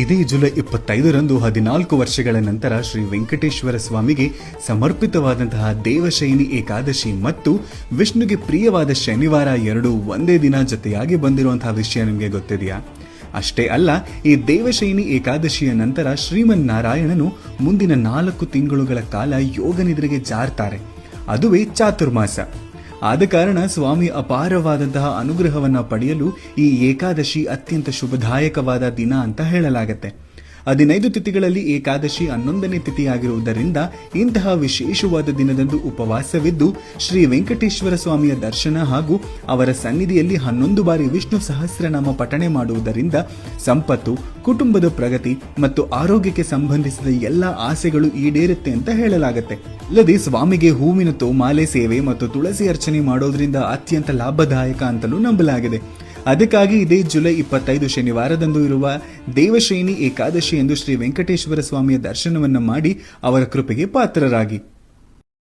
ಇದೇ ಜುಲೈ 25ರಂದು 14 ವರ್ಷಗಳ ನಂತರ ಶ್ರೀ ವೆಂಕಟೇಶ್ವರ ಸ್ವಾಮಿಗೆ ಸಮರ್ಪಿತವಾದಂತಹ ದೇವಶಯನಿ ಏಕಾದಶಿ ಮತ್ತು ವಿಷ್ಣುಗೆ ಪ್ರಿಯವಾದ ಶನಿವಾರ ಎರಡೂ ಒಂದೇ ದಿನ ಜೊತೆಯಾಗಿ ಬಂದಿರುವಂತಹ ವಿಷಯ ನಿಮಗೆ ಗೊತ್ತಿದೆಯಾ? ಅಷ್ಟೇ ಅಲ್ಲ, ಈ ದೇವಶಯನಿ ಏಕಾದಶಿಯ ನಂತರ ಶ್ರೀಮನ್ನಾರಾಯಣನು ಮುಂದಿನ 4 ತಿಂಗಳುಗಳ ಕಾಲ ಯೋಗ ನಿದ್ರೆಗೆ ಜಾರ್ತಾರೆ. ಅದುವೇ ಚಾತುರ್ಮಾಸ. ಆದ ಕಾರಣ ಸ್ವಾಮಿ ಅಪಾರವಾದಂತಹ ಅನುಗ್ರಹವನ್ನ ಪಡೆಯಲು ಈ ಏಕಾದಶಿ ಅತ್ಯಂತ ಶುಭದಾಯಕವಾದ ದಿನ ಅಂತ ಹೇಳಲಾಗತ್ತೆ. 15 ತಿಥಿಗಳಲ್ಲಿ ಏಕಾದಶಿ 11ನೇ ತಿಥಿಯಾಗಿರುವುದರಿಂದ ಇಂತಹ ವಿಶೇಷವಾದ ದಿನದಂದು ಉಪವಾಸವಿದ್ದು ಶ್ರೀ ವೆಂಕಟೇಶ್ವರ ಸ್ವಾಮಿಯ ದರ್ಶನ ಹಾಗೂ ಅವರ ಸನ್ನಿಧಿಯಲ್ಲಿ 11 ಬಾರಿ ವಿಷ್ಣು ಸಹಸ್ರನಾಮ ಪಠಣೆ ಮಾಡುವುದರಿಂದ ಸಂಪತ್ತು, ಕುಟುಂಬದ ಪ್ರಗತಿ ಮತ್ತು ಆರೋಗ್ಯಕ್ಕೆ ಸಂಬಂಧಿಸಿದ ಎಲ್ಲಾ ಆಸೆಗಳು ಈಡೇರುತ್ತೆ ಅಂತ ಹೇಳಲಾಗುತ್ತೆ. ಅಲ್ಲದೆ ಸ್ವಾಮಿಗೆ ಹೂವಿನ ತೋಮಾಲೆ ಸೇವೆ ಮತ್ತು ತುಳಸಿ ಅರ್ಚನೆ ಮಾಡೋದ್ರಿಂದ ಅತ್ಯಂತ ಲಾಭದಾಯಕ ಅಂತಲೂ ನಂಬಲಾಗಿದೆ. ಅದಕ್ಕಾಗಿ ಇದೇ ಜುಲೈ 25 ಶನಿವಾರದಂದು ಇರುವ ದೇವಶಯನಿ ಏಕಾದಶಿ ಎಂದು ಶ್ರೀ ವೆಂಕಟೇಶ್ವರ ಸ್ವಾಮಿಯ ದರ್ಶನವನ್ನು ಮಾಡಿ ಅವರ ಕೃಪೆಗೆ ಪಾತ್ರರಾಗಿ.